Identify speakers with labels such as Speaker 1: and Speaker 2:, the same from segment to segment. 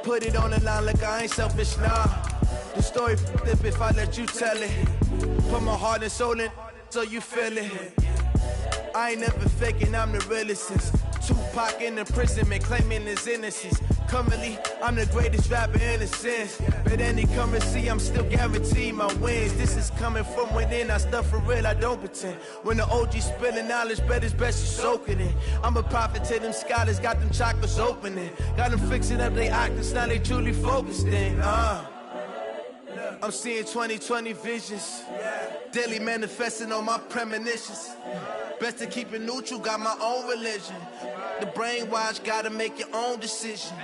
Speaker 1: Put it on the line like I ain't selfish, nah. The story f***ed if I let you tell it. Put my heart and soul in so you feel it. I ain't never faking, I'm the realest since Tupac in imprisonment, claiming his innocence. Currently, I'm the greatest rapper in a sense. But any currency, I'm still guaranteed my wins. This is coming from within, I stuff for real, I don't pretend. When the OG spilling knowledge, bet it's best you soak it in. I'm a prophet to them scholars, got them chakras opening. Got them fixing up their octaves, now they truly focused in. I'm seeing 2020 visions. Daily manifesting on my premonitions. Best to keep it neutral, got my own religion. The brainwash, gotta make your own decision.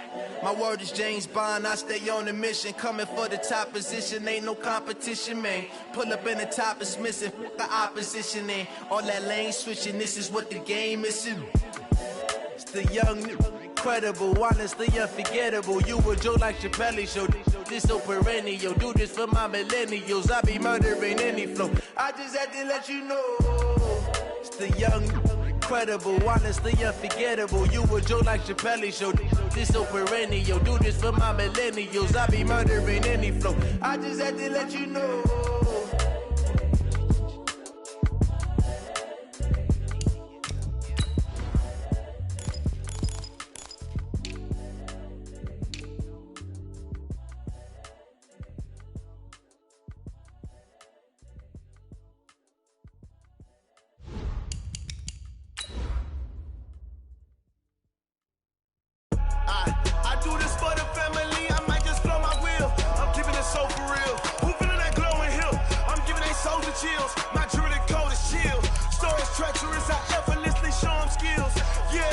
Speaker 1: My word is James Bond, I stay on a mission. Coming for the top position, ain't no competition, man. Pull up in the top, it's missing, the opposition in. All that lane switching, this is what the game is. It's the young, incredible, honestly unforgettable. You a joke like Chappelle show. This so perennial, do this for my millennials. I be murdering any flow. I just had to let you know. It's the young, incredible, honestly unforgettable. You a joke like Chappelle show. This so perennial, do this for my millennials. I be murdering any flow. I just had to let you know. I do this for the family, I might just blow my wheel. I'm keeping it so for real. Who feeling that glowing hill? I'm giving they soldier chills. My jewelry code is chill. Stories treacherous, I effortlessly show them skills. Yeah.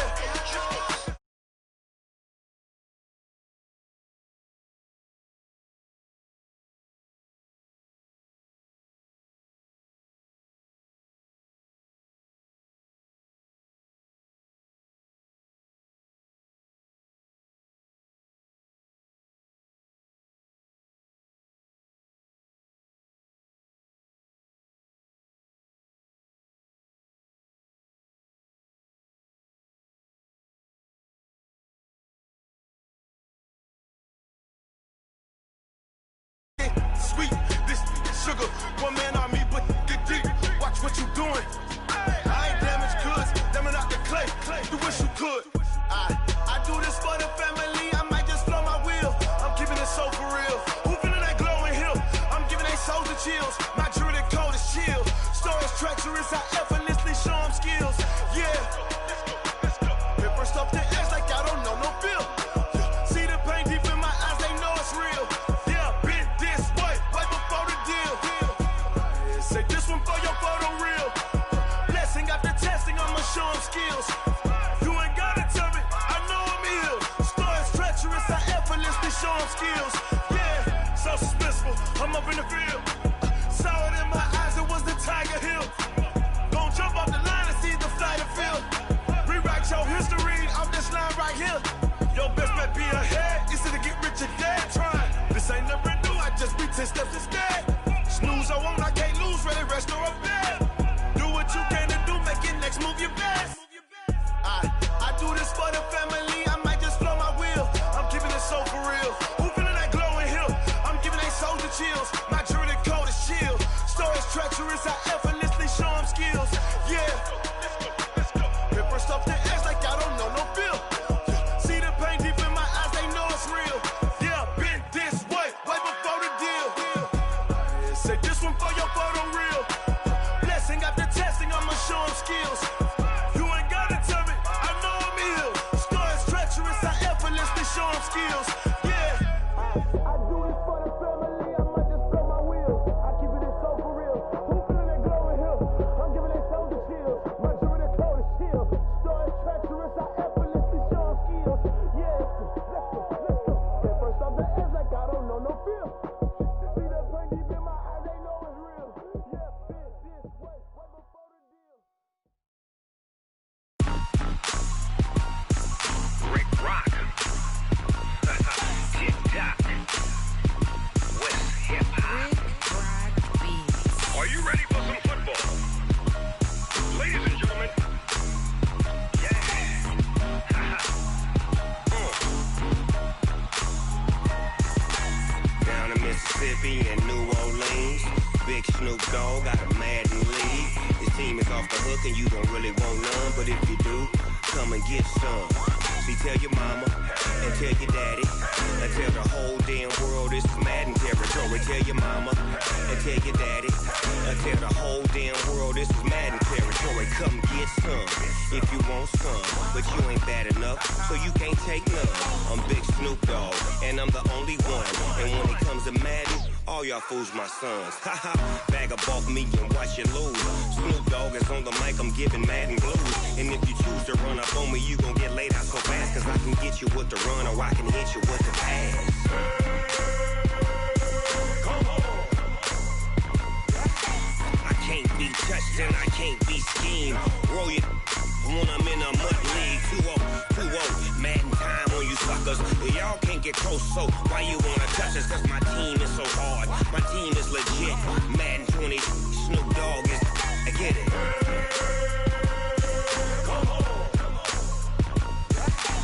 Speaker 1: Sweet, this sugar, one man on me, but get deep. Watch what you doing. I ain't damaged goods, damn it out the clay. You wish you could. I do this for the family, I might just blow my wheel. I'm keeping it so for real. Who feeling that glowing hill? I'm giving they soldier chills. My jewelry code is chill. Stories treacherous, I effortlessly show them skills. Yeah. Paper stuff the edge like I don't know no feel. See the pain deep in my eyes, they know it's real. Say this one for your photo reel. Blessing after testing, I'ma show them skills. You ain't gotta tell me, I know I'm ill. Stories treacherous, I effortlessly show them skills. Yeah, so suspenseful, I'm up in the field. Saw it in my eyes, it was the Tiger Hill. Gon' jump off the line and see the flight of field. Rewrite your history off this line right here. Your best bet be ahead, instead of get rich or dead trying. This ain't never new, I just be 10 steps instead. Snooze, I won't, I can't lose, ready, rest or a bed. Do what you can to do, make it next move your best. I do this for the family, I might just blow my wheel. I'm keeping it so for real. Who feeling that glowing hill? I'm giving they soldier chills. My jewelry code is chill. Stories treacherous, I effortlessly show them skills. Yeah. Paper stuff the edge like I don't know no feel. See the pain deep in my eyes, they know it's real. Yeah, been this way before the deal. Say this one for your photo reel. Blessing after testing, I'ma show them skills. You ain't gotta tell me, I know I'm ill. Stories treacherous, I effortlessly show them skills. Yeah. I do this for the family, I might just blow my wheel. I keep it so for real. Who feeling that glowing hill? I'm giving they soldier chills. My jewelry code is chill. Stories treacherous, I effortlessly show them skills. Yeah, let's go. At first off the edge like I don't know no feel. See that pain deep in my eyes, they know it's real. Yeah, been this way before the deal.
Speaker 2: Rick Rock. Mississippi and New Orleans. Big Snoop Dogg got a Madden league. His team is off the hook and you don't really want none, but if you do, come and get some. See, tell your mama and tell your daddy and tell the whole damn world this is Madden territory. Tell your mama and tell your daddy and tell the whole damn world this is Madden territory. Come get some if you want some, but you ain't bad enough, so you can't take none. I'm Big Snoop Dogg and I'm the only one, and when it comes to Madden, all y'all fools my sons. Haha, bag up off me and watch you lose. Snoop Dogg is on the mic, I'm giving Madden blues. And if you choose to run up on me, you gon' get laid out so fast, cause I can get you with the run or I can hit you with the pass. Come on. I can't be touched and I can't be schemed. Roll it when I'm in a mud league. 2-0, 2-0, Madden time on you suckers. Y'all can't get close, so why you wanna touch us? Cause my team is so hard, my team is legit. Madden 20, Snoop Dogg is, I get it. Come on.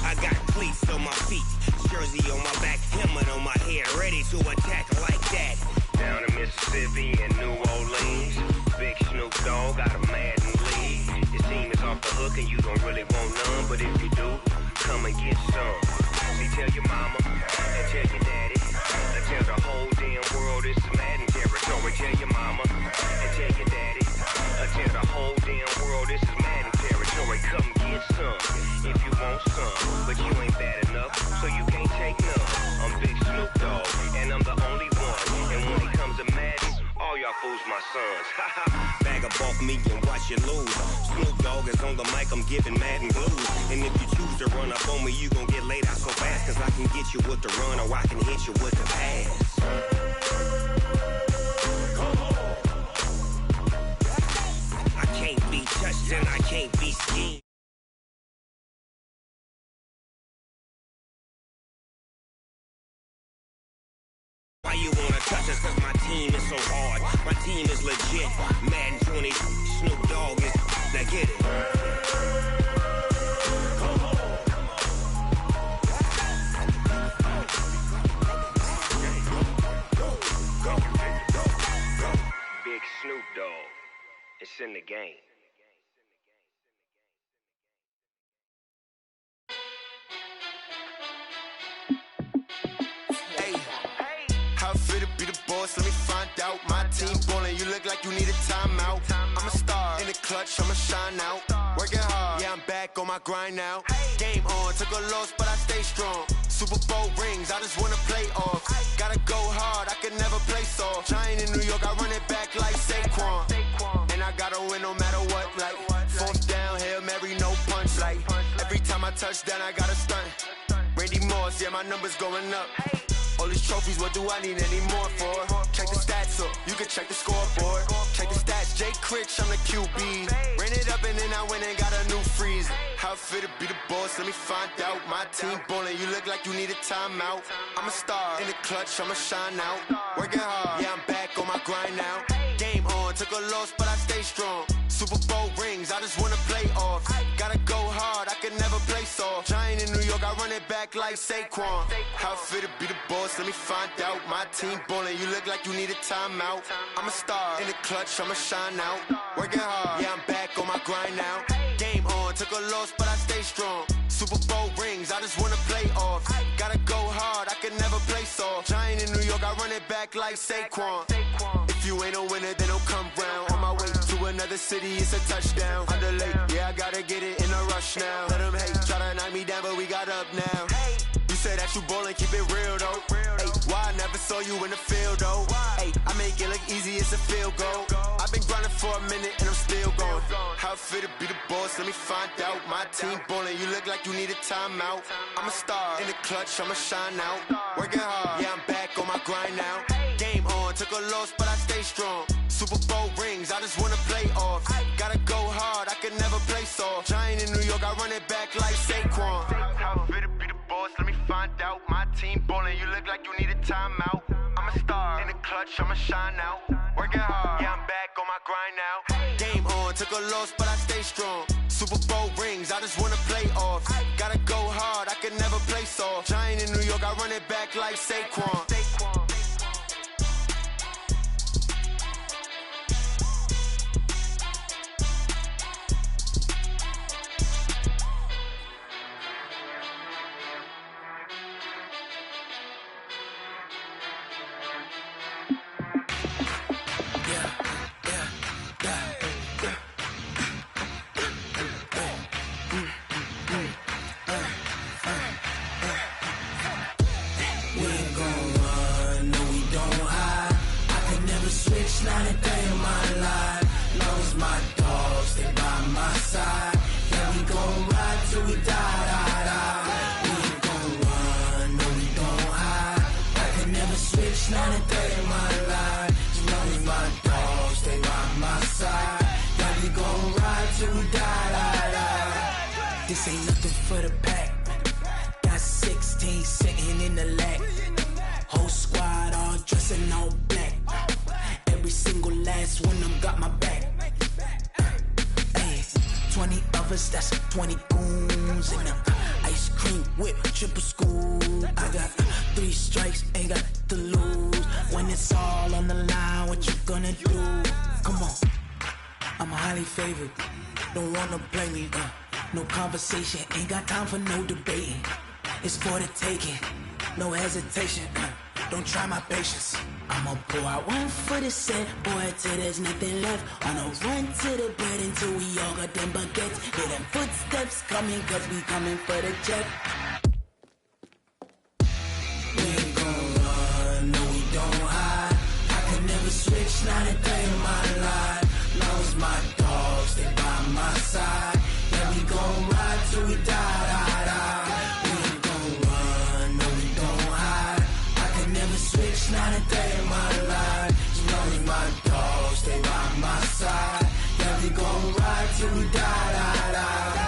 Speaker 2: I got cleats on my feet, jersey on my back, helmet on my head, ready to attack like that. Down in Mississippi and New Orleans, Big Snoop Dogg got a Madden league. His team is off the hook and you don't really want none, but if you do, come and get some. See, tell your mama and tell your daddy and tell the whole damn world this is Madden territory. Tell your mama and tell your daddy and tell the whole damn world this is Madden territory. Come get some if you want some, but you ain't bad enough, so you can't take none. I'm Big Snoop Dogg and I'm the only one, and when it comes to Madden, all y'all fools my sons. Bag up off me and watch you lose. Snoop Dogg is on the mic, I'm giving Madden blues. And if you choose to run up on me, you gon' get laid out so fast, cause I can get you with the run or I can hit you with the pass. Come on. I can't be touched and I can't be schemed. Why you wanna touch us? Cause my team is so hard, my team is legit. Madden 20, Snoop Dogg is, now get it. Come on. Go. Big Snoop Dogg, it's in the game.
Speaker 3: Let me find out. My team ballin', you look like you need a timeout. I'm a star in the clutch, I'ma shine out. Working hard, yeah, I'm back on my grind now. Game on, took a loss, but I stay strong. Super Bowl rings, I just wanna play off. Gotta go hard, I can never play soft. Giant in New York, I run it back like Saquon. And I gotta win no matter what, like fourth down, Hail Mary, no punch. Like every time I touch down, I gotta stunt. Randy Moss, yeah, my numbers going up. All these trophies, what do I need any more for? Check the stats up, you can check the scoreboard. Check the stats, Jay Critch, I'm the QB. Ran it up and then I went and got a new freeze. How it feel to be the boss, let me find out. My team ballin', you look like you need a timeout. I'm a star in the clutch, I'ma shine out. Working hard, yeah, I'm back on my grind now. Game on, took a loss, but I stay strong. Super Bowl rings, I just wanna play off. Gotta go hard, I can never play soft. Giant in New York, I run it back like Saquon. How it feel to be the boss, let me find out. My team ballin', you look like you need a timeout. I'm a star in the clutch, I'ma shine out. Working hard, yeah, I'm back on my grind now. Game on, took a loss, but I stay strong. Super Bowl rings, I just wanna play off. Gotta go hard, I can never play soft. Giant in New York, I run it back like Saquon. If you ain't a winner, then don't come round. On my way to another city, it's a touchdown. Underlay, yeah, I gotta get it in a rush now. Let them hate, try to knock me down, but we got up now. You say that you ballin', keep it real though. Hey, why I never saw you in the field though? Hey, I make it look easy, it's a field goal. I've been grinding for a minute and I'm still going. How it feel to be the boss, let me find out. My team ballin', you look like you need a timeout. I'm a star in the clutch, I'ma shine out. Working hard, yeah, I'm back on my grind now. Game on, took a loss, but I stay strong. Super Bowl rings, I just wanna play off. Gotta go hard, I can never play soft. Giant in New York, I run it back like Saquon. How it feel to be the boss, let me find out. My team ballin', you look like you need a timeout. I'm a star in the clutch, I'ma shine out. Working hard, yeah, I'm back on my grind now. Game on, took a loss, but I stay strong. Super Bowl rings, I just wanna play off. Gotta go hard, I can never play soft. Giant in New York, I run it back like Saquon.
Speaker 4: We ain't gon' run, no we don't hide. I can never switch, not a day in my life. Long as my dogs stay by my side. Yeah, we gon' ride till we die, die, die. We ain't gon' run, no we don't hide. I can never switch, not a day in my life. As long as my dogs stay by my side. Yeah, we gon' ride till we die, die, die. This ain't nothing for the pack. Got 16 sitting in the lag. Whole squad all dressed in all black. Every single last one of them got my back. Hey, 20 of us, that's 20 goons in them. Ice cream whip, triple scoop. I got 3 strikes, ain't got to lose. When it's all on the line, what you gonna do? Come on, I'm highly favored. Don't wanna play me, no conversation, ain't got time for no debating. It's for the taking, no hesitation, don't try my patience. I'ma pour out one for the set, boy, till there's nothing left. On a run to the bed until we all got them baguettes. Hear them footsteps coming, cause we coming for the check. We ain't gon' run, no we don't hide. I can never switch, not a day in my life. Long as my dogs stay by my side. Yeah, we gon' ride till we die, die, die. We ain't gon' run, no we don't hide. I can never switch, not a day in my life. As long as my dogs stay by my side. Yeah, we gon' ride till we die, die, die.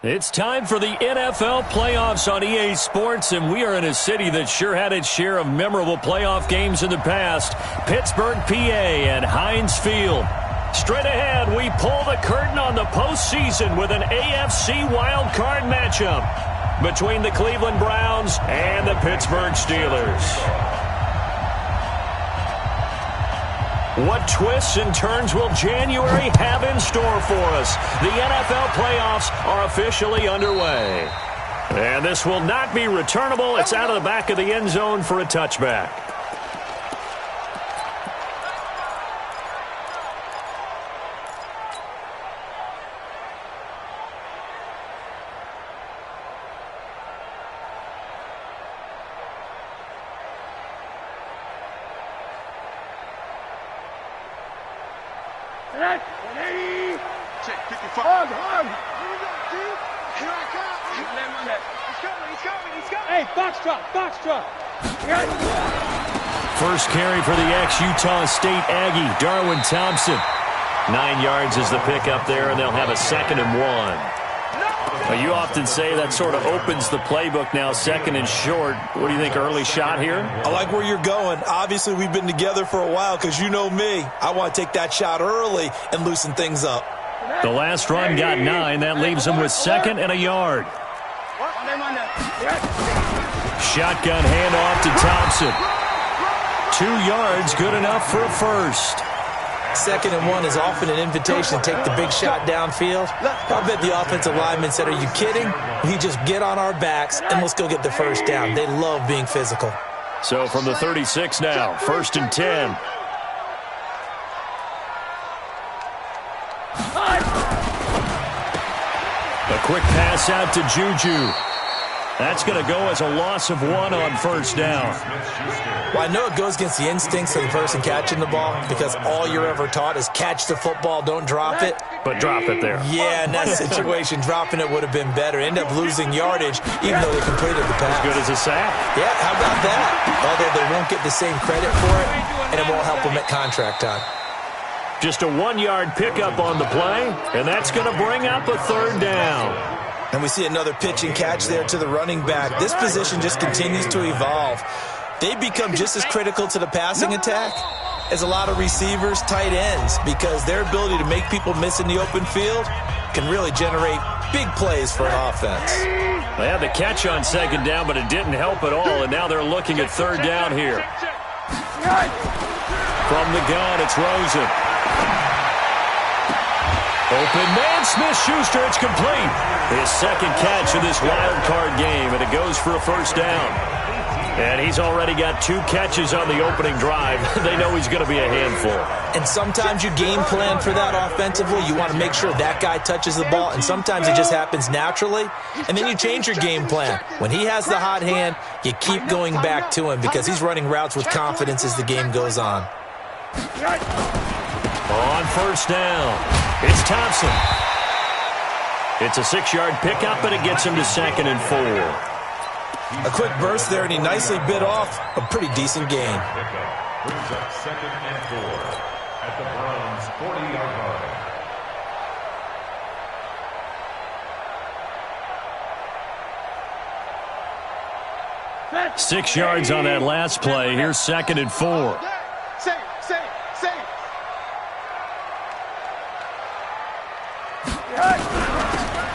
Speaker 5: It's time for the NFL playoffs on EA Sports, and we are in a city that sure had its share of memorable playoff games in the past, Pittsburgh, PA, and Heinz Field. Straight ahead, we pull the curtain on the postseason with an AFC wildcard matchup between the Cleveland Browns and the Pittsburgh Steelers. What twists and turns will January have in store for us? The NFL playoffs are officially underway. And this will not be returnable. It's out of the back of the end zone for a touchback.
Speaker 6: Check 55. Hug. Here I come. He's coming. Hey, Foxtrot.
Speaker 5: First carry for the ex-Utah State Aggie, Darwin Thompson. 9 yards is the pickup there, and they'll have a 2nd and 1. You often say that sort of opens the playbook now, 2nd and short. What do you think, early shot here?
Speaker 7: I like where you're going. Obviously, we've been together for a while because you know me. I want to take that shot early and loosen things up.
Speaker 5: The last run got 9. That leaves him with 2nd and a yard. Shotgun handoff to Thompson. 2 yards, good enough for a first.
Speaker 7: 2nd and 1 is often an invitation to take the big shot downfield. I bet the offensive lineman said, are you kidding? We just get on our backs and let's go get the first down. They love being physical.
Speaker 5: So from the 36 now, 1st and 10. A quick pass out to Juju. That's going to go as a loss of 1 on first down.
Speaker 7: Well, I know it goes against the instincts of the person catching the ball because all you're ever taught is catch the football, don't drop it.
Speaker 5: But drop it there.
Speaker 7: Yeah, in that situation, dropping it would have been better. End up losing yardage even though they completed the pass.
Speaker 5: As good as a sack.
Speaker 7: Yeah, how about that? Although they won't get the same credit for it, and it won't help them at contract time.
Speaker 5: Just a 1-yard pickup on the play, and that's going to bring up a third down.
Speaker 7: And we see another pitch and catch there to the running back. This position just continues to evolve. They become just as critical to the passing attack as a lot of receivers, tight ends, because their ability to make people miss in the open field can really generate big plays for an offense.
Speaker 5: They had the catch on second down, but it didn't help at all, and now they're looking at third down here. From the gun, it's Rosen. Open man, Smith-Schuster, it's complete. His second catch of this wild card game, and it goes for a first down. And he's already got 2 catches on the opening drive. They know he's going to be a handful.
Speaker 7: And sometimes you game plan for that offensively. You want to make sure that guy touches the ball, and sometimes it just happens naturally. And then you change your game plan. When he has the hot hand, you keep going back to him because he's running routes with confidence as the game goes on.
Speaker 5: On first down, it's Thompson. It's a 6-yard pickup, and it gets him to 2nd and 4.
Speaker 7: A quick burst there, and he nicely bit off a pretty decent gain.
Speaker 8: Brings up 2nd and 4 at the Browns' 40-yard line.
Speaker 5: 6 yards on that last play. Here's 2nd and 4.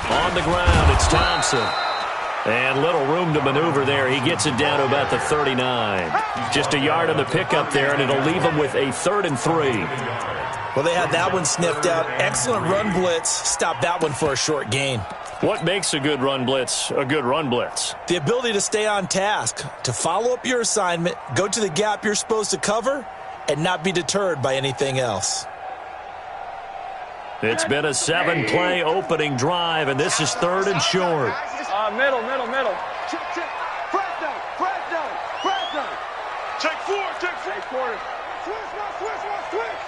Speaker 5: On the ground, it's Thompson. And little room to maneuver there. He gets it down to about the 39. Just a yard on the pickup there, and it'll leave him with a 3rd and 3.
Speaker 7: Well, they had that one sniffed out. Excellent run blitz. Stop that one for a short gain.
Speaker 5: What makes a good run blitz a good run blitz?
Speaker 7: The ability to stay on task, to follow up your assignment, go to the gap you're supposed to cover, and not be deterred by anything else.
Speaker 5: It's been a 7-play opening drive, and this is 3rd and short.
Speaker 6: Middle. Check. Fresno. Check 4. Switch.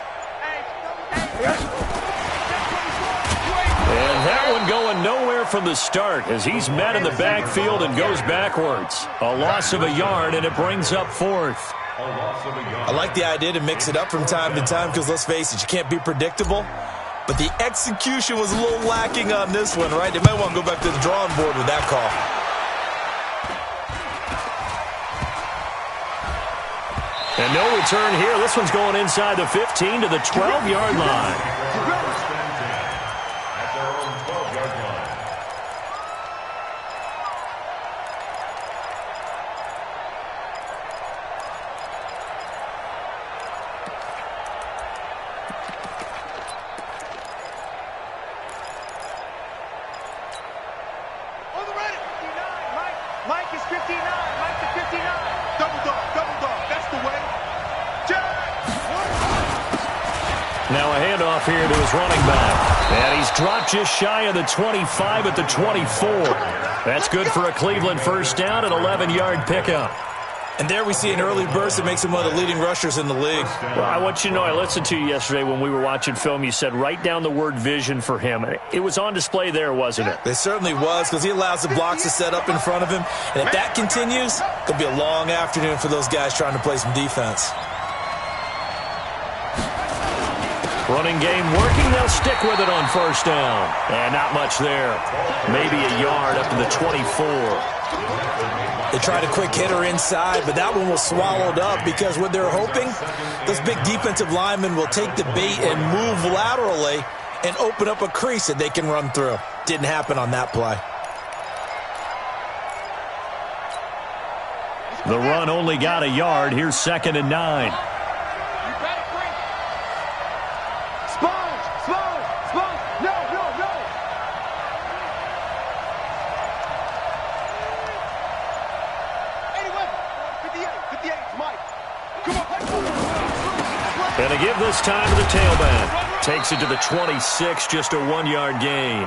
Speaker 5: And that one going nowhere from the start as he's met in the backfield and goes backwards. A loss of a yard, and it brings up 4th.
Speaker 7: I like the idea to mix it up from time to time because, let's face it, you can't be predictable. But the execution was a little lacking on this one, right? They might want to go back to the drawing board with that call.
Speaker 5: And no return here. This one's going inside the 15 to the 12-yard line.
Speaker 8: At their own 12-yard line.
Speaker 6: Mike is 59. Mike to 59. Double dog. That's the way.
Speaker 5: Now a handoff here to his running back. And he's dropped just shy of the 25 at the 24. That's good for a Cleveland first down, an 11-yard pickup.
Speaker 7: And there we see an early burst that makes him one of the leading rushers in the league.
Speaker 5: Well, I want you to know, I listened to you yesterday when we were watching film. You said write down the word vision for him. It was on display there, wasn't it?
Speaker 7: It certainly was, because he allows the blocks to set up in front of him. And if that continues, it'll be a long afternoon for those guys trying to play some defense.
Speaker 5: Running game working. They'll stick with it on first down. And not much there. Maybe a yard up to the 24.
Speaker 7: They tried a quick hitter inside, but that one was swallowed up because what they're hoping, those big defensive linemen will take the bait and move laterally and open up a crease that they can run through. Didn't happen on that play.
Speaker 5: The run only got a yard. Here's 2nd and 9. And a give this time to the tailback. Takes it to the 26, just a 1-yard gain.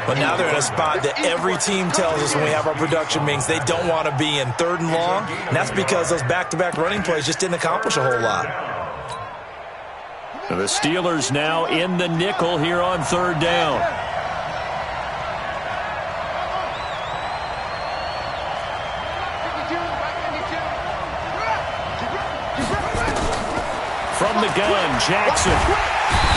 Speaker 7: But now they're in a spot that every team tells us when we have our production meetings they don't want to be in, 3rd and long. And that's because those back-to-back running plays just didn't accomplish a whole lot.
Speaker 5: The Steelers now in the nickel here on 3rd down. From the gun, Jackson.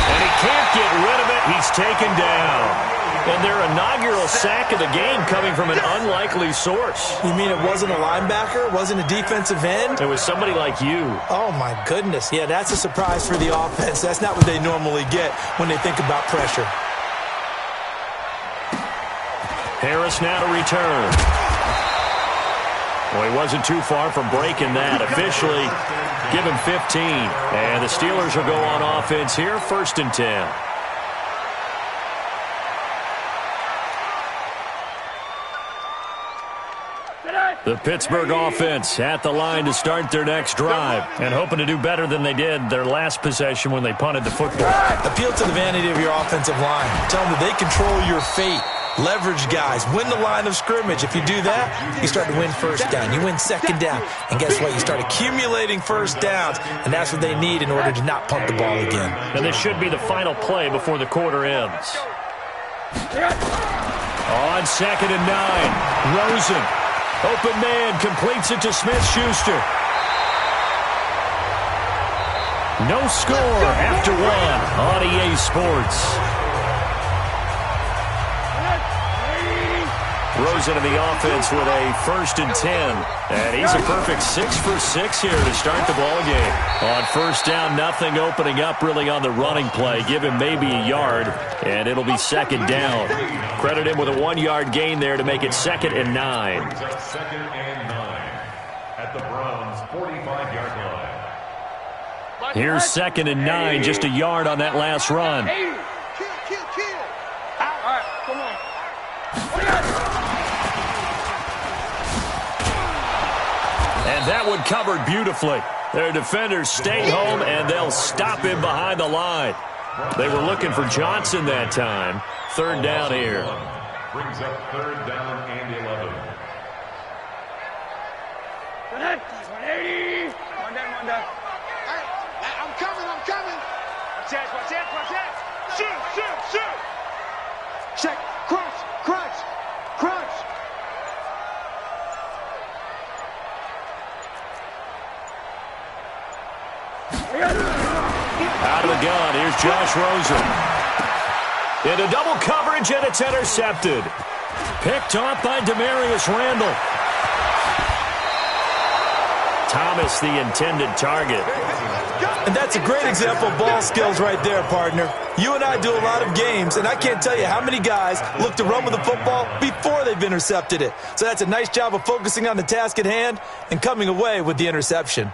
Speaker 5: And he can't get rid of it. He's taken down. And their inaugural sack of the game coming from an unlikely source.
Speaker 7: You mean it wasn't a linebacker? It wasn't a defensive end?
Speaker 5: It was somebody like you.
Speaker 7: Oh, my goodness. Yeah, that's a surprise for the offense. That's not what they normally get when they think about pressure.
Speaker 5: Harris now to return. Well, he wasn't too far from breaking that. Officially, give him 15. And the Steelers will go on offense here, 1st and 10. The Pittsburgh offense at the line to start their next drive and hoping to do better than they did their last possession when they punted the football.
Speaker 7: Appeal to the vanity of your offensive line. Tell them that they control your fate. Leverage guys. Win the line of scrimmage. If you do that, you start to win 1st down. You win 2nd down. And guess what? You start accumulating 1st downs. And that's what they need in order to not punt the ball again.
Speaker 5: And this should be the final play before the quarter ends. On 2nd and 9. Rosen. Open man, completes it to Smith-Schuster. No score after 1 on EA Sports. Rosen in the offense with a 1st and 10. And he's a perfect 6 for 6 here to start the ball game. On 1st down, nothing opening up really on the running play. Give him maybe a yard, and it'll be 2nd down. Credit him with a 1-yard gain there to make it 2nd and 9.
Speaker 8: 2nd and 9 at the Browns' 45-yard line.
Speaker 5: Here's 2nd and 9, just a yard on that last run.
Speaker 6: Kill. All right, come on.
Speaker 5: And that one covered beautifully. Their defenders stayed home, and they'll stop him behind the line. They were looking for Johnson that time. 3rd down here.
Speaker 8: Brings up 3rd down and 11.
Speaker 6: 180. One down. Hey, I'm coming. Watch that. Shoot. Check. Crunch.
Speaker 5: Out of the gun, here's Josh Rosen. Into double coverage, and it's intercepted. Picked off by Demarius Randall. Thomas, the intended target.
Speaker 7: And that's a great example of ball skills right there, partner. You and I do a lot of games, and I can't tell you how many guys look to run with the football before they've intercepted it. So that's a nice job of focusing on the task at hand and coming away with the interception.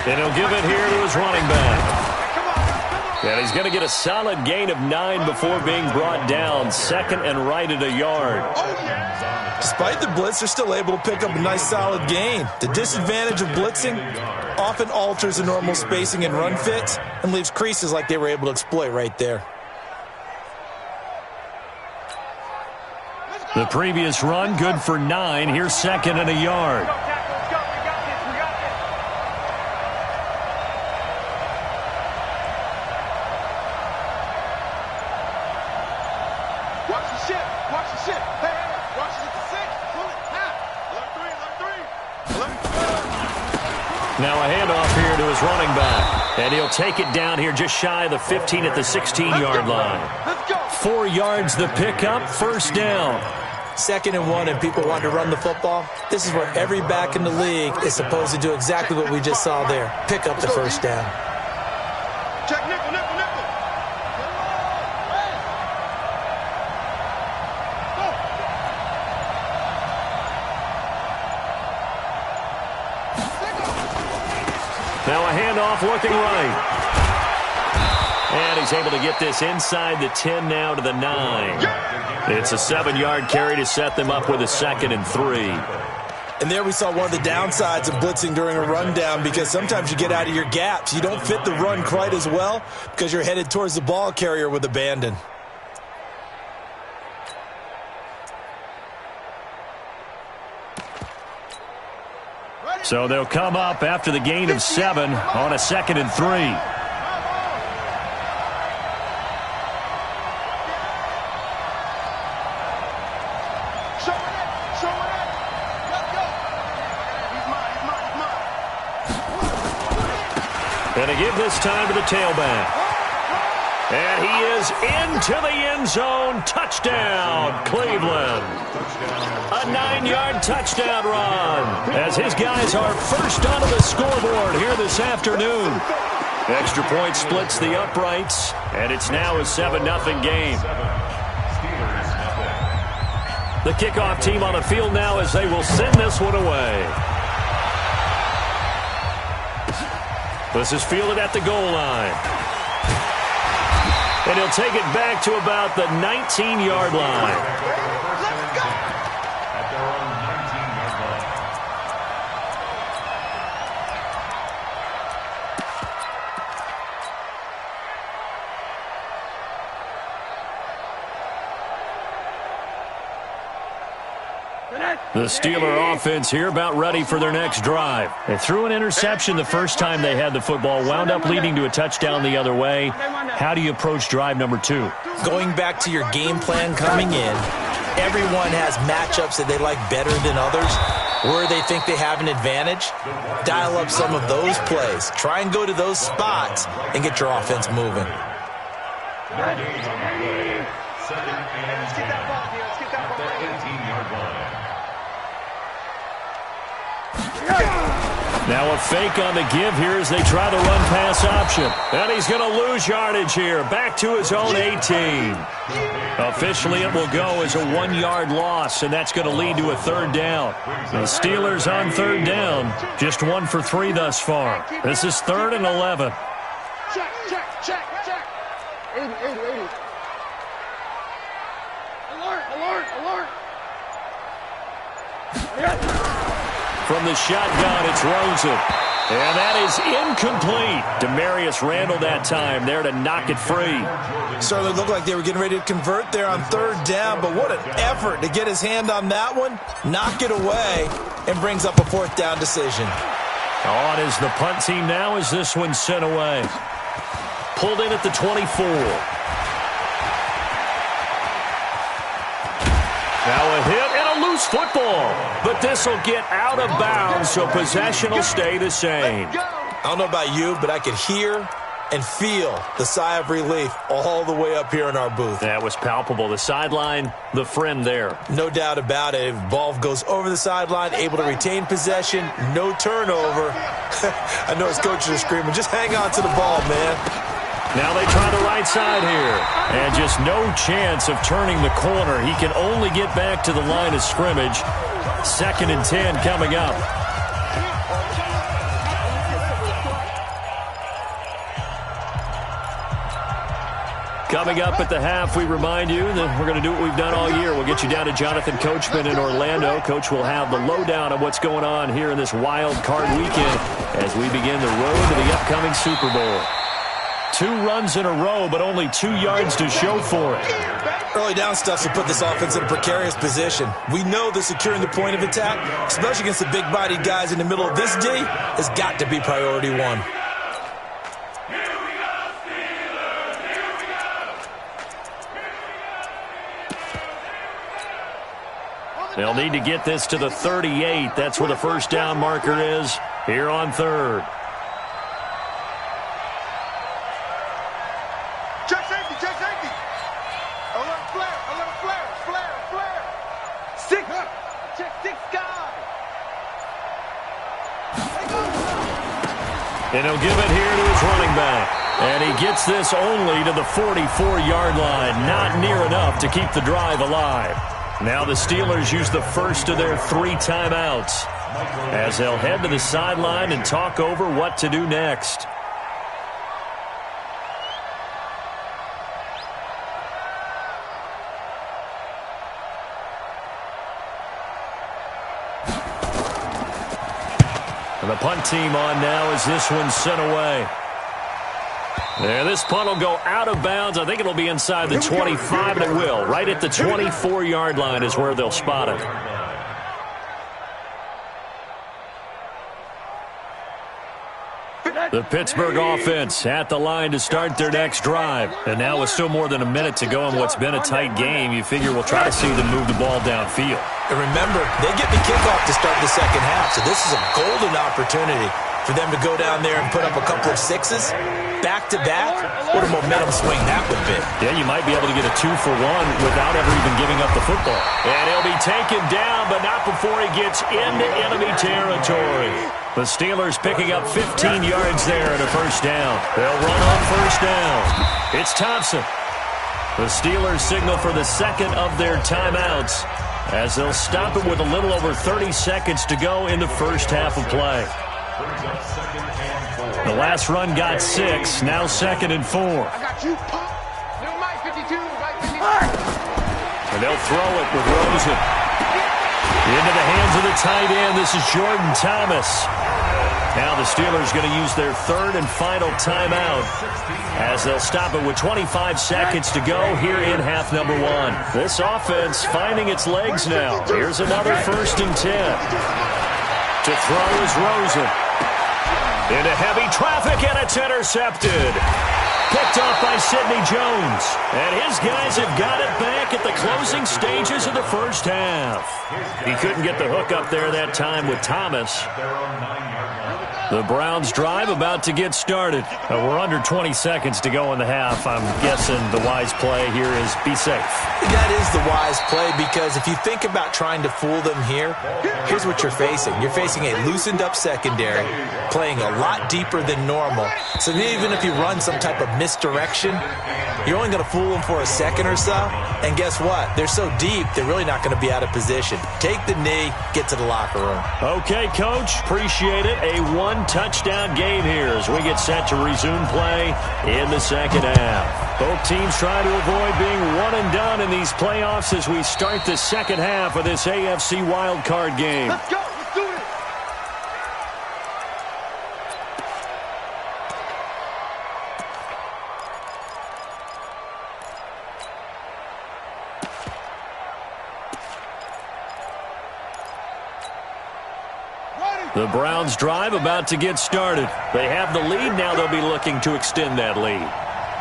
Speaker 5: And he'll give it here to his running back. And he's going to get a solid gain of 9 before being brought down. 2nd and right at a yard.
Speaker 7: Despite the blitz, they're still able to pick up a nice solid gain. The disadvantage of blitzing often alters the normal spacing and run fits and leaves creases like they were able to exploit right there.
Speaker 5: The previous run, good for 9. Here's 2nd and a yard. Now a handoff here to his running back. And he'll take it down here just shy of the 15 at the 16-yard line. 4 yards the pickup, 1st down.
Speaker 7: 2nd and 1 and people want to run the football. This is where every back in the league is supposed to do exactly what we just saw there. Pick up the 1st down.
Speaker 6: Check nickel.
Speaker 5: Now a handoff looking right. And he's able to get this inside the 10 now to the 9. It's a 7-yard carry to set them up with a 2nd and 3.
Speaker 7: And there we saw one of the downsides of blitzing during a rundown, because sometimes you get out of your gaps. You don't fit the run quite as well because you're headed towards the ball carrier with abandon.
Speaker 5: So they'll come up after the gain of 7 on a 2nd and 3. And to give this time to the tailback. And he is into the end zone. Touchdown, Cleveland. A 9-yard touchdown run as his guys are first onto the scoreboard here this afternoon. Extra point splits the uprights, and it's now a 7-0 game. The kickoff team on the field now as they will send this one away. This is fielded at the goal line. And he'll take it back to about the 19-yard line. The Steeler offense here about ready for their next drive. They threw an interception the first time they had the football, wound up leading to a touchdown the other way. How do you approach drive number 2?
Speaker 7: Going back to your game plan coming in, everyone has matchups that they like better than others, where they think they have an advantage. Dial up some of those plays. Try and go to those spots and get your offense moving.
Speaker 8: Let's get that ball here. Let's get that ball at the 18-yard line.
Speaker 5: Now a fake on the give here as they try the run-pass option. And he's going to lose yardage here. Back to his own 18. Officially, it will go as a 1-yard loss, and that's going to lead to a 3rd down. The Steelers on 3rd down, just 1 for 3 thus far. This is 3rd and 11.
Speaker 6: Check. 80. Alert.
Speaker 5: From the shotgun, it's Rosen. And that is incomplete. Demarius Randall that time there to knock it free.
Speaker 7: Certainly looked like they were getting ready to convert there on 3rd down, but what an effort to get his hand on that one, knock it away, and brings up a 4th down decision.
Speaker 5: On is the punt team now as this one's sent away. Pulled in at the 24. Now a hit and a loose football. But this will get out of bounds, so possession will stay the same.
Speaker 7: I don't know about you, but I could hear and feel the sigh of relief all the way up here in our booth.
Speaker 5: That was palpable. The sideline, the friend there.
Speaker 7: No doubt about it. Ball goes over the sideline, able to retain possession, no turnover. I know his coaches are screaming, just hang on to the ball, man.
Speaker 5: Now they try the right side here. And just no chance of turning the corner. He can only get back to the line of scrimmage. 2nd and 10 coming up. Coming up at the half, we remind you that we're going to do what we've done all year. We'll get you down to Jonathan Coachman in Orlando. Coach will have the lowdown of what's going on here in this wild card weekend as we begin the road to the upcoming Super Bowl. 2 runs in a row, but only 2 yards to show for it.
Speaker 7: Early down stuff will put this offense in a precarious position. We know that securing the point of attack, especially against the big-bodied guys in the middle of this D, has got to be priority 1.
Speaker 5: They'll need to get this to the 38. That's where the 1st down marker is here on 3rd.
Speaker 6: Check safety. Alert flare. 6. Check 6 guy.
Speaker 5: And he'll give it here to his running back. And he gets this only to the 44-yard line. Not near enough to keep the drive alive. Now the Steelers use the first of their 3 timeouts. as they'll head to the sideline and talk over what to do next. And the punt team on now as this one's sent away. Yeah, this punt will go out of bounds. I think it'll be inside the 25, and it will. Right at the 24-yard line is where they'll spot it. The Pittsburgh offense at the line to start their next drive. And now with still more than a minute to go in what's been a tight game, you figure we'll try to see them move the ball downfield.
Speaker 7: And remember, they get the kickoff to start the second half, so this is a golden opportunity for them to go down there and put up a couple of sixes back-to-back. What a momentum swing that would be.
Speaker 5: Yeah, you might be able to get a 2-for-1 without ever even giving up the football. And he'll be taken down, but not before he gets into enemy territory. The Steelers picking up 15 yards there and a first down. They'll run on first down. It's Thompson. The Steelers signal for the second of their timeouts as they'll stop it with a little over 30 seconds to go in the first half of play. The last run got 6, now 2nd and 4.
Speaker 6: I got you, pump. No, Mike 52, Mike 52.
Speaker 5: And they'll throw it with Rosen. Into the hands of the tight end. This is Jordan Thomas. Now the Steelers going to use their third and final timeout as they'll stop it with 25 seconds to go here in half number 1. This offense finding its legs now. Here's another 1st and 10. To throw is Rosen. Into heavy traffic, and it's intercepted. Picked off by Sidney Jones. And his guys have got it back at the closing stages of the first half. He couldn't get the hook up there that time with Thomas. The Browns drive about to get started. We're under 20 seconds to go in the half. I'm guessing the wise play here is be safe.
Speaker 7: That is the wise play, because if you think about trying to fool them here, here's what you're facing. You're facing a loosened up secondary, playing a lot deeper than normal. So even if you run some type of misdirection, you're only going to fool them for a second or so. And guess what? They're so deep, they're really not going to be out of position. Take the knee, get to the locker room.
Speaker 5: Okay, Coach. Appreciate it. A one-touchdown game here as we get set to resume play in the second half. Both teams trying to avoid being one and done in these playoffs as we start the second half of this AFC wildcard game.
Speaker 6: Let's go. Let's do it.
Speaker 5: The Browns drive about to get started. They have the lead. Now they'll be looking to extend that lead.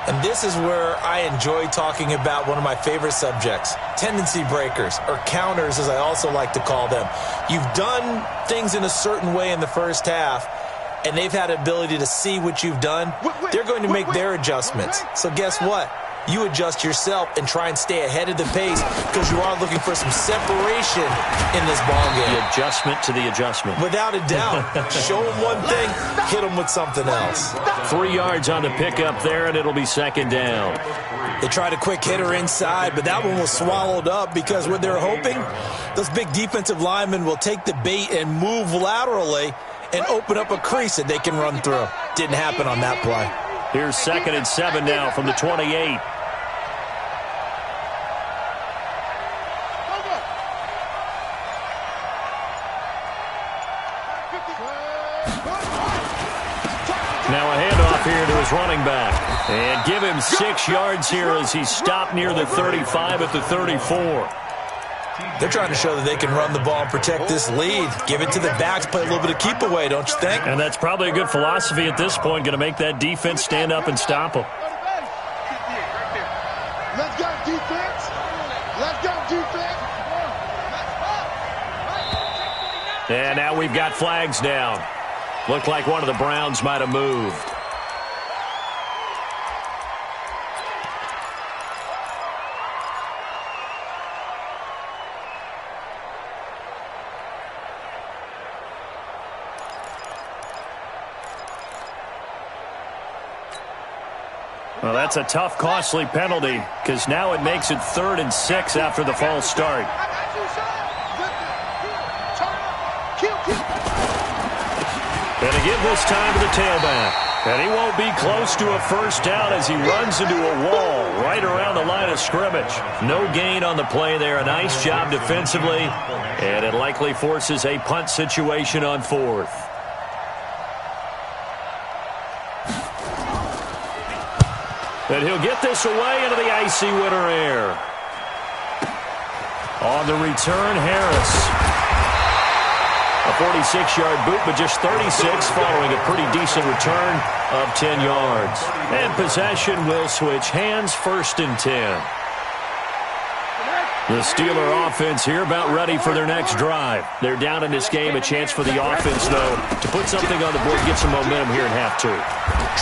Speaker 7: And this is where I enjoy talking about one of my favorite subjects, tendency breakers, or counters as I also like to call them. You've done things in a certain way in the first half, and they've had ability to see what you've done. They're going to make their adjustments. So guess what? You adjust yourself and try and stay ahead of the pace, because you are looking for some separation in this ballgame.
Speaker 5: The adjustment to the adjustment.
Speaker 7: Without a doubt. Show them one thing, hit them with something else.
Speaker 5: 3 yards on the pickup there, and it'll be second down.
Speaker 7: They tried a quick hitter inside, but that one was swallowed up because what they're hoping, those big defensive linemen will take the bait and move laterally and open up a crease that they can run through. Didn't happen on that play.
Speaker 5: Here's 2nd and 7 now from the 28. Now a handoff here to his running back. And give him 6 yards here as he stopped near the 35 at the 34.
Speaker 7: They're trying to show that they can run the ball and protect this lead. Give it to the backs, play a little bit of keep away, don't you think?
Speaker 5: And that's probably a good philosophy at this point, going to make that defense stand up and stop them.
Speaker 6: Let's go, defense. Let's go, defense.
Speaker 5: And now we've got flags down. Looked like one of the Browns might have moved. Well, that's a tough, costly penalty because now it makes it 3rd and 6 after the false start.
Speaker 6: Kill.
Speaker 5: And to give this time to the tailback. And he won't be close to a first down as he runs into a wall right around the line of scrimmage. No gain on the play there. A nice job defensively. And it likely forces a punt situation on 4th. And he'll get this away into the icy winter air. On the return, Harris. A 46-yard boot, but just 36 following a pretty decent return of 10 yards. And possession will switch hands, 1st and 10. The Steeler offense here about ready for their next drive. They're down in this game. A chance for the offense, though, to put something on the board, get some momentum here in half 2.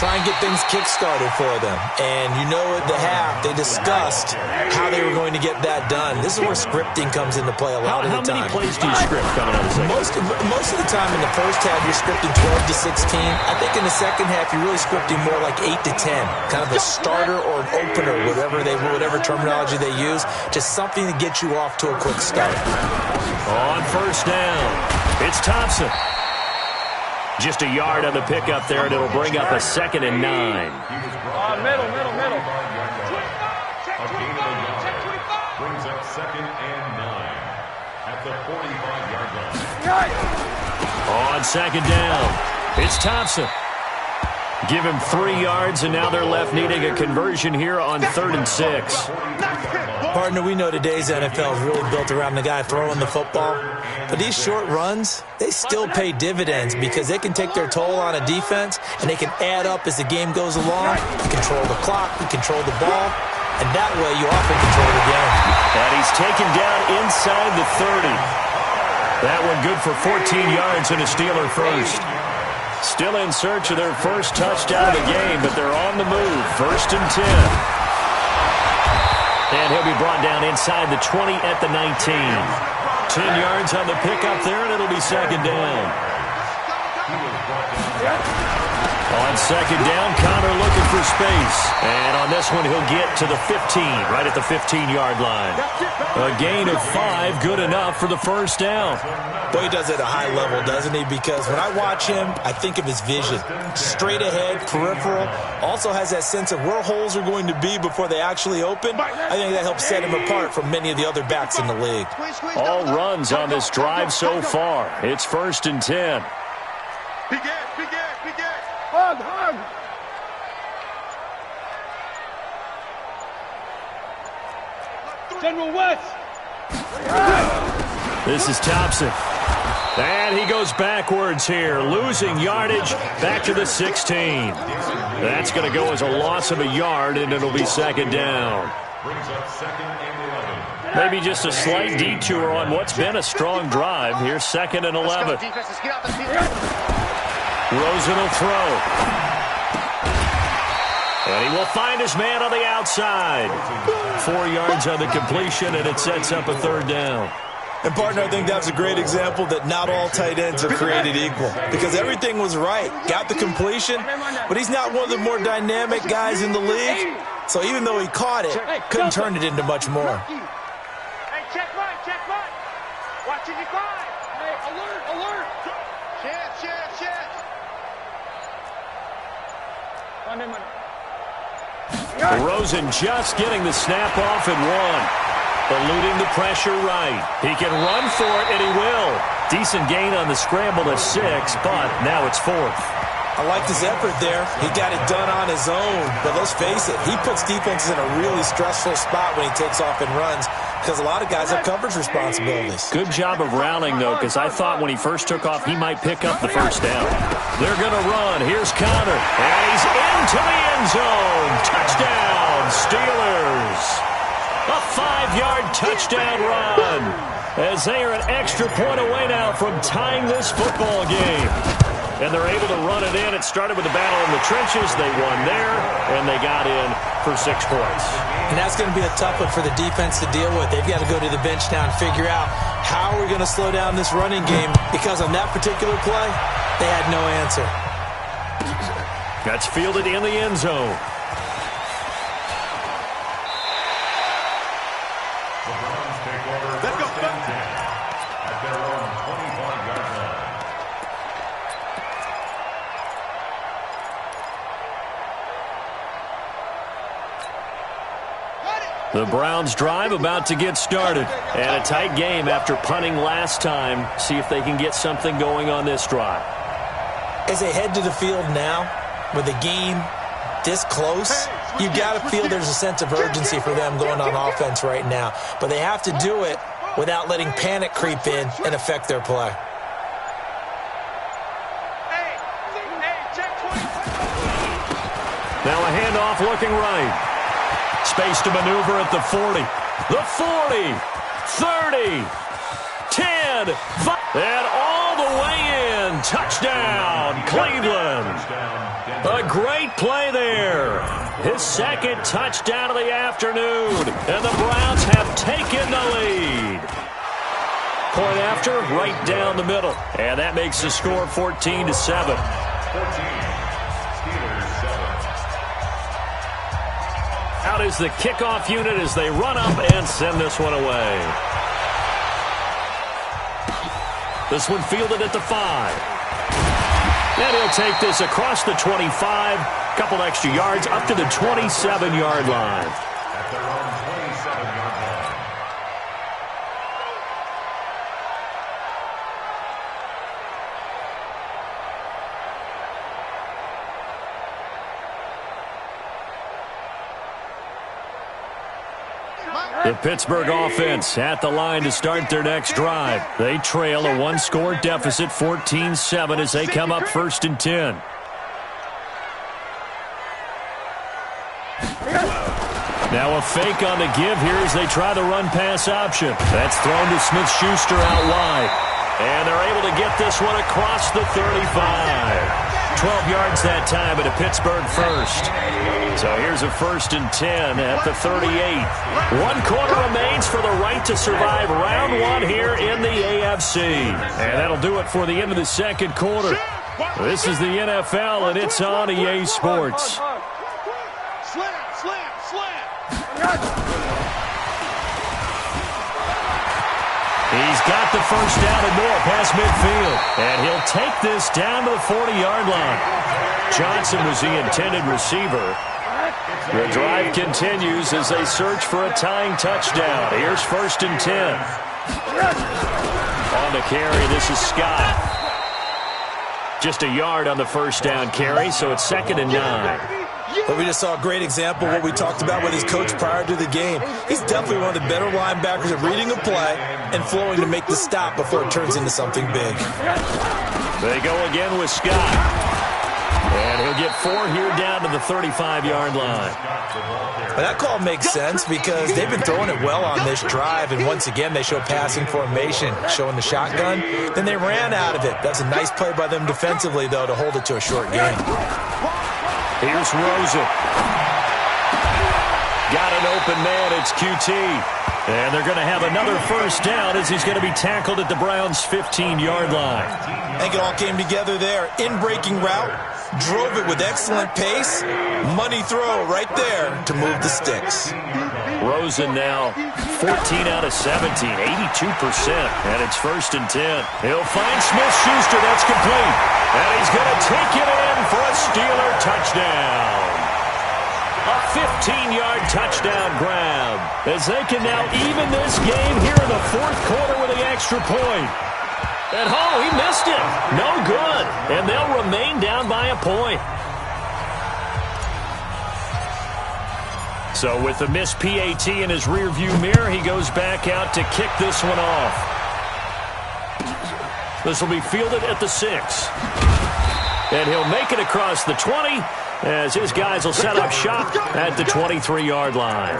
Speaker 7: Try and get things kick-started for them. And you know at the half, they discussed how they were going to get that done. This is where scripting comes into play a lot of the time.
Speaker 5: How many plays do you script coming out of the second?
Speaker 7: Most of the time in the first half, you're scripting 12 to 16. I think in the second half, you're really scripting more like 8 to 10. Kind of a starter or an opener, whatever terminology they use. Just something to get you off to a quick start.
Speaker 5: On first down, it's Thompson. Just a yard on the pickup there, and it'll bring up a 2nd and 9.
Speaker 6: Middle.
Speaker 8: Brings up 2nd and 9 at the 45-yard line.
Speaker 5: On 2nd down, it's Thompson. Give him 3 yards, and now they're left needing a conversion here on 3rd and 6.
Speaker 7: Partner, we know today's NFL is really built around the guy throwing the football. But these short runs, they still pay dividends because they can take their toll on a defense, and they can add up as the game goes along. You control the clock, you control the ball, and that way you often control the game.
Speaker 5: And he's taken down inside the 30. That one good for 14 yards and a Steeler first. Still in search of their first touchdown of the game, but they're on the move. 1st and 10. And he'll be brought down inside the 20 at the 19. 10 yards on the pickup there, and it'll be 2nd down. On 2nd down, Connor looking for space. And on this one, he'll get to the 15, right at the 15-yard line. A gain of 5, good enough for the first down.
Speaker 7: Boy, he does it at a high level, doesn't he? Because when I watch him, I think of his vision. Straight ahead, peripheral. Also has that sense of where holes are going to be before they actually open. I think that helps set him apart from many of the other backs in the league.
Speaker 5: All runs on this drive so far. It's 1st and 10.
Speaker 6: Big Ed. Hug. General West.
Speaker 5: This is Thompson. And he goes backwards here, losing yardage back to the 16. That's going to go as a loss of a yard, and it'll be 2nd down.
Speaker 8: Brings up 2nd and 11.
Speaker 5: Maybe just a slight detour on what's been a strong drive. Here's 2nd and 11. Rosen will throw. And he will find his man on the outside. 4 yards on the completion, and it sets up a 3rd down.
Speaker 7: And, partner, I think that's a great example that not all tight ends are created equal. Because everything was right. Got the completion, but he's not one of the more dynamic guys in the league. So even though he caught it, couldn't turn it into much more.
Speaker 6: Hey, check right. Watching you guys. Hey, alert. Chance. Money.
Speaker 5: Rosen just getting the snap off and 1. Eluding the pressure right. He can run for it, and he will. Decent gain on the scramble to 6, but now it's 4th.
Speaker 7: I liked his effort there. He got it done on his own. But let's face it, he puts defenses in a really stressful spot when he takes off and runs because a lot of guys have coverage responsibilities.
Speaker 5: Good job of rallying, though, because I thought when he first took off, he might pick up the first down. They're going to run. Here's Connor. And he's into the end zone. Touchdown, Steelers. A 5-yard touchdown run as they are an extra point away now from tying this football game. And they're able to run it in. It started with a battle in the trenches. They won there, and they got in for 6 points.
Speaker 7: And that's going to be a tough one for the defense to deal with. They've got to go to the bench now and figure out how we're going to slow down this running game because on that particular play, they had no answer.
Speaker 5: That's fielded in the end zone.
Speaker 8: The Browns take over 1st and 10 at their own 25-yard line.
Speaker 5: The Browns drive about to get started. And a tight game after punting last time. See if they can get something going on this drive.
Speaker 7: As they head to the field now, with the game this close, you've got to feel there's a sense of urgency for them going on offense right now. But they have to do it without letting panic creep in and affect their play.
Speaker 5: Now a handoff looking right. Space to maneuver at the 40. The 40. 30. 10. 5. And all the way in. Touchdown, Cleveland. A great play there. His second touchdown of the afternoon. And the Browns have taken the lead. Point after, right down the middle. And that makes the score 14-7. Out is the kickoff unit as they run up and send this one away. This one fielded at the 5. And he'll take this across the 25. Couple extra yards up to the 27-yard line.
Speaker 8: At their own 27-yard line.
Speaker 5: The Pittsburgh offense at the line to start their next drive. They trail a one-score deficit, 14-7, as they come up 1st and 10. Now a fake on the give here as they try the run-pass option. That's thrown to Smith-Schuster out wide. And they're able to get this one across the 35. 12 yards that time, at a Pittsburgh first. So here's a 1st and 10 at the 38. 1 quarter remains for the right to survive round 1 here in the AFC. And that'll do it for the end of the second quarter. This is the NFL, and it's on EA Sports. He's got the first down and more past midfield. And he'll take this down to the 40-yard line. Johnson was the intended receiver. The drive continues as they search for a tying touchdown. Here's 1st and 10. On the carry, this is Scott. Just a yard on the first down carry, so it's 2nd and 9.
Speaker 7: But we just saw a great example of what we talked about with his coach prior to the game. He's definitely one of the better linebackers at reading a play and flowing to make the stop before it turns into something big.
Speaker 5: They go again with Scott. And he'll get 4 here down to the 35-yard line.
Speaker 7: But that call makes sense because they've been throwing it well on this drive, and once again they show passing formation, showing the shotgun. Then they ran out of it. That's a nice play by them defensively, though, to hold it to a short game.
Speaker 5: Here's Rosen. Got an open man. It's QT. And they're going to have another first down as he's going to be tackled at the Browns' 15-yard line.
Speaker 7: I think it all came together there. In-breaking route. Drove it with excellent pace. Money throw right there to move the sticks.
Speaker 5: Rosen now 14 out of 17, 82%. And it's 1st and 10. He'll find Smith-Schuster. That's complete. And he's going to take it in for a Steeler touchdown. A 15-yard touchdown grab. As they can now even this game here in the 4th quarter with the extra point. And he missed it. No good. And they'll remain down by a point. So with the missed PAT in his rearview mirror, he goes back out to kick this one off. This will be fielded at the 6. And he'll make it across the 20 as his guys will set up shop at the 23-yard line.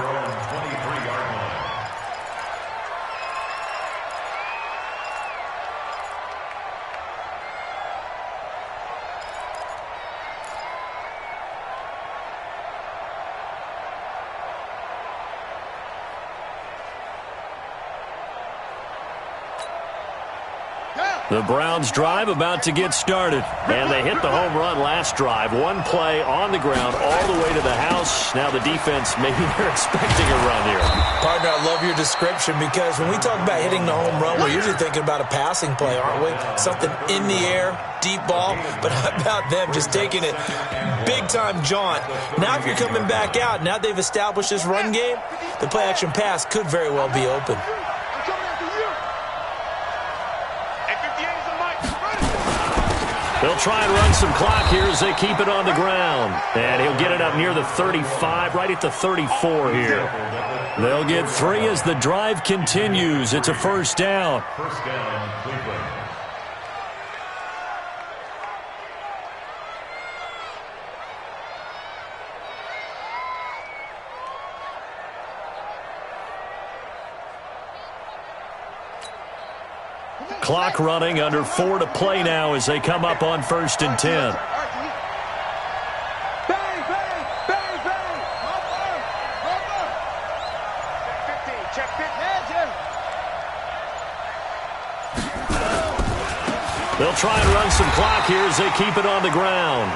Speaker 5: The Browns drive about to get started. And they hit the home run last drive. One play on the ground all the way to the house. Now the defense, maybe they're expecting a run here.
Speaker 7: Partner, I love your description because when we talk about hitting the home run, we're usually thinking about a passing play, aren't we? Something in the air, deep ball. But how about them just taking it big-time jaunt? Now if you're coming back out, now they've established this run game, the play-action pass could very well be open.
Speaker 5: They'll try and run some clock here as they keep it on the ground. And he'll get it up near the 35, right at the 34 here. They'll get 3 as the drive continues. It's a first down.
Speaker 8: First down, Cleveland.
Speaker 5: Clock running, under 4 to play now as they come up on 1st and 10. They'll try and run some clock here as they keep it on the ground.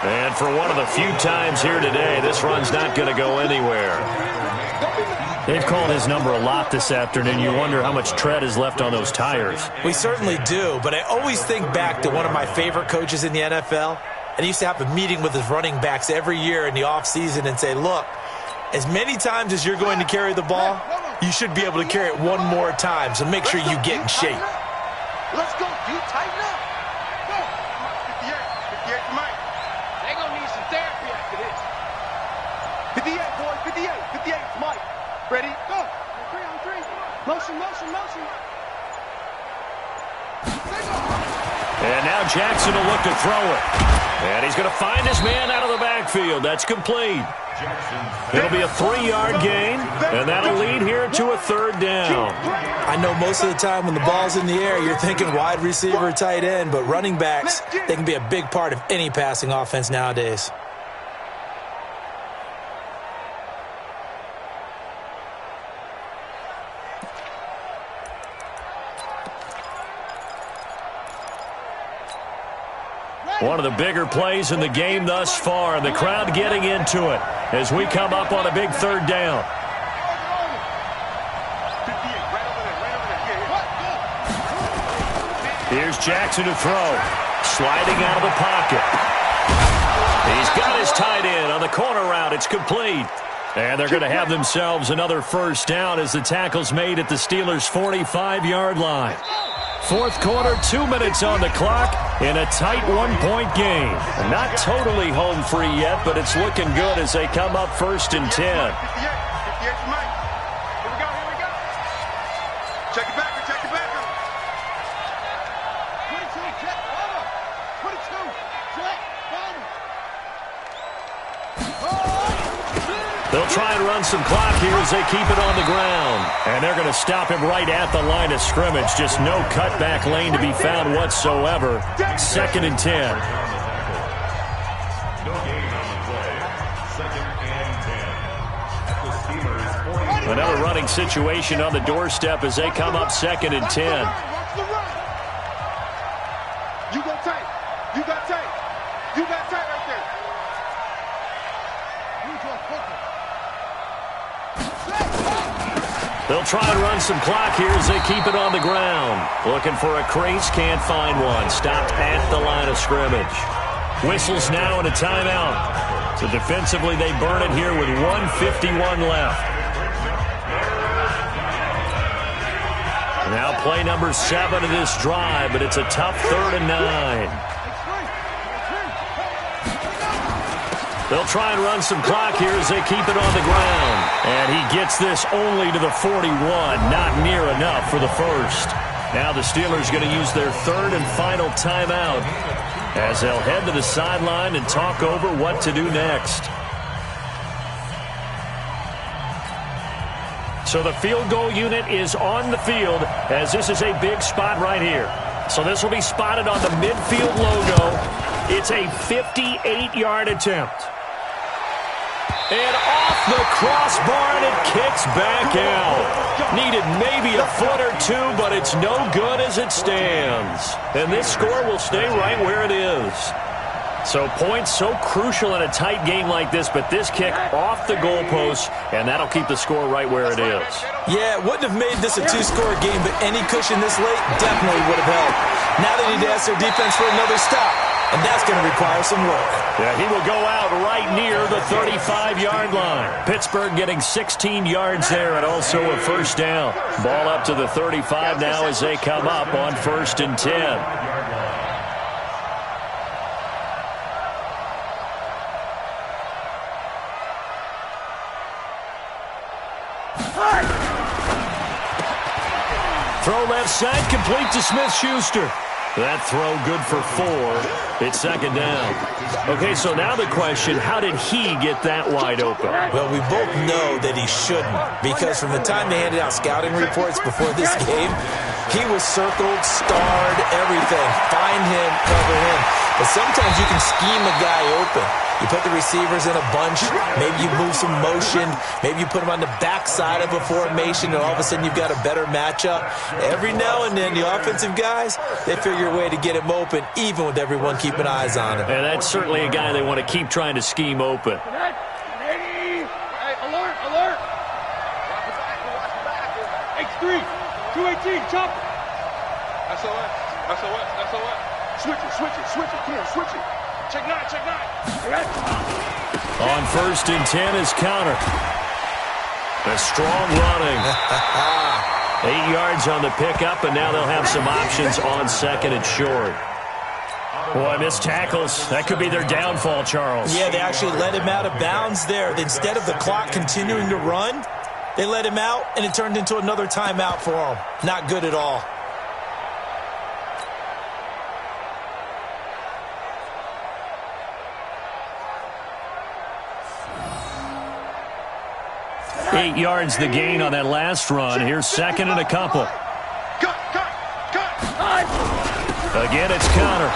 Speaker 5: And for one of the few times here today, this run's not going to go anywhere. They've called his number a lot this afternoon. You wonder how much tread is left on those tires.
Speaker 7: We certainly do, but I always think back to one of my favorite coaches in the NFL, and he used to have a meeting with his running backs every year in the offseason and say, look, as many times as you're going to carry the ball, you should be able to carry it one more time, so make sure you get in shape.
Speaker 6: Let's go, dude. Tighten up. Go. 58 for Mike. They're going to need some therapy after this. 58, boy. 58 for Mike. Ready? Go. 3 on 3. Motion.
Speaker 5: And now Jackson will look to throw it. And he's going to find his man out of the backfield. That's complete. It'll be a 3-yard gain, and that'll lead here to a 3rd down.
Speaker 7: I know most of the time when the ball's in the air, you're thinking wide receiver, tight end, but running backs, they can be a big part of any passing offense nowadays.
Speaker 5: One of the bigger plays in the game thus far, and the crowd getting into it as we come up on a big 3rd down. Here's Jackson to throw. Sliding out of the pocket. He's got his tight end on the corner route. It's complete. And they're going to have themselves another first down as the tackle's made at the Steelers' 45-yard line. 4th quarter, 2 minutes on the clock in a tight 1-point game. Not totally home free yet, but it's looking good as they come up 1st and 10.
Speaker 6: 58 for Mike. Here we go. Check it back. 22, check, over. 22, check, over.
Speaker 5: They'll try and run some clock here as they keep it on the ground. And they're going to stop him right at the line of scrimmage. Just no cutback lane to be found whatsoever. 2nd and 10.
Speaker 8: No gain on the play. 2nd and 10. At the Steelers' 40.
Speaker 5: Another running situation on the doorstep as they come up 2nd and 10.
Speaker 6: You got tight. You got tight right there.
Speaker 5: They'll try and run some clock here as they keep it on the ground. Looking for a crease, can't find one. Stopped at the line of scrimmage. Whistles now and a timeout. So defensively, they burn it here with 1:51 left. Now play number 7 of this drive, but it's a tough 3rd and 9. They'll try and run some clock here as they keep it on the ground. And he gets this only to the 41. Not near enough for the first. Now the Steelers going to use their 3rd and final timeout as they'll head to the sideline and talk over what to do next. So the field goal unit is on the field as this is a big spot right here. So this will be spotted on the midfield logo. It's a 58-yard attempt. And off the crossbar, and it kicks back out. Needed maybe a foot or two, but it's no good as it stands. And this score will stay right where it is. So points so crucial in a tight game like this, but this kick off the goalpost, and that'll keep the score right where it is.
Speaker 7: Yeah, it wouldn't have made this a two-score game, but any cushion this late definitely would have helped. Now they need to ask their defense for another stop, and that's going to require some work.
Speaker 5: Yeah, he will go out right near the 35-yard line. Pittsburgh getting 16 yards there and also a first down. Ball up to the 35 now as they come up on 1st and 10. Throw left side, complete to Smith-Schuster. That throw good for 4. It's 2nd down. Okay, so now the question, how did he get that wide open?
Speaker 7: Well, we both know that he shouldn't, because from the time they handed out scouting reports before this game, he was circled, starred, everything. Find him, cover him. But sometimes you can scheme a guy open. You put the receivers in a bunch. Maybe you move some motion. Maybe you put them on the backside of a formation, and all of a sudden you've got a better matchup. Every now and then, the offensive guys, they figure a way to get him open, even with everyone keeping eyes on him.
Speaker 5: And that's certainly a guy they want to keep trying to scheme open.
Speaker 6: Hey, alert, alert. X3, 218, chop it. SOS. Switch it. Come on, switch it. Check 9.
Speaker 5: On 1st and 10 is counter. A strong running. 8 yards on the pickup, and now they'll have some options on 2nd and short. Boy, missed tackles. That could be their downfall, Charles.
Speaker 7: Yeah, they actually let him out of bounds there. Instead of the clock continuing to run, they let him out, and it turned into another timeout for him. Not good at all.
Speaker 5: Eight yards the gain on that last run. Here's 2nd and a couple. Again, it's counter.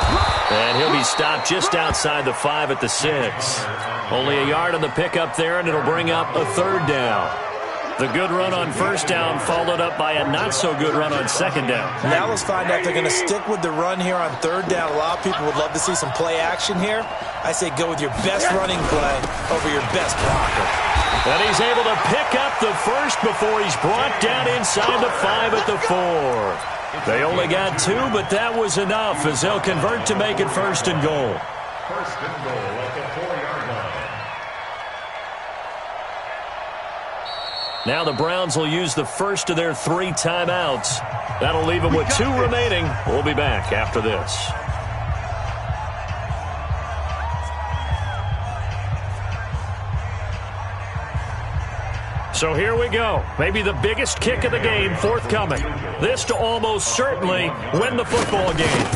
Speaker 5: And he'll be stopped just outside the 5 at the 6. Only a yard on the pickup there, and it'll bring up a 3rd down. The good run on 1st down followed up by a not-so-good run on 2nd down.
Speaker 7: Now let's find out if they're going to stick with the run here on 3rd down. A lot of people would love to see some play action here. I say go with your best running play over your best blocker.
Speaker 5: And he's able to pick up the first before he's brought down inside the 5 at the 4. They only got 2, but that was enough as they'll convert to make it 1st and goal.
Speaker 8: 1st and goal at the 4-yard line.
Speaker 5: Now the Browns will use the first of their 3 timeouts. That'll leave them with 2 remaining. We'll be back after this. So here we go. Maybe the biggest kick of the game forthcoming. This to almost certainly win the football game.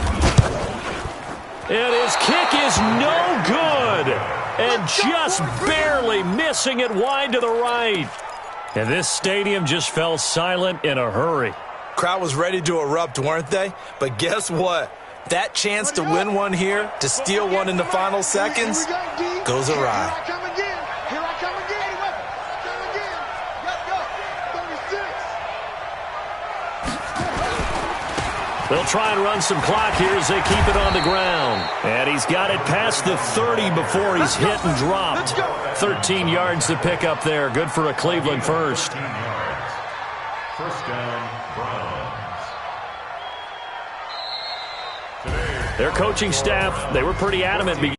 Speaker 5: And his kick is no good. And just barely missing it wide to the right. And this stadium just fell silent in a hurry.
Speaker 7: Crowd was ready to erupt, weren't they? But guess what? That chance to win one here, to steal one in the final seconds, goes awry.
Speaker 5: They'll try and run some clock here as they keep it on the ground. And he's got it past the 30 before he's hit and dropped. 13 yards to pick up there. Good for a Cleveland first.
Speaker 8: 13 yards. First down, Browns.
Speaker 5: Their coaching staff, they were pretty adamant.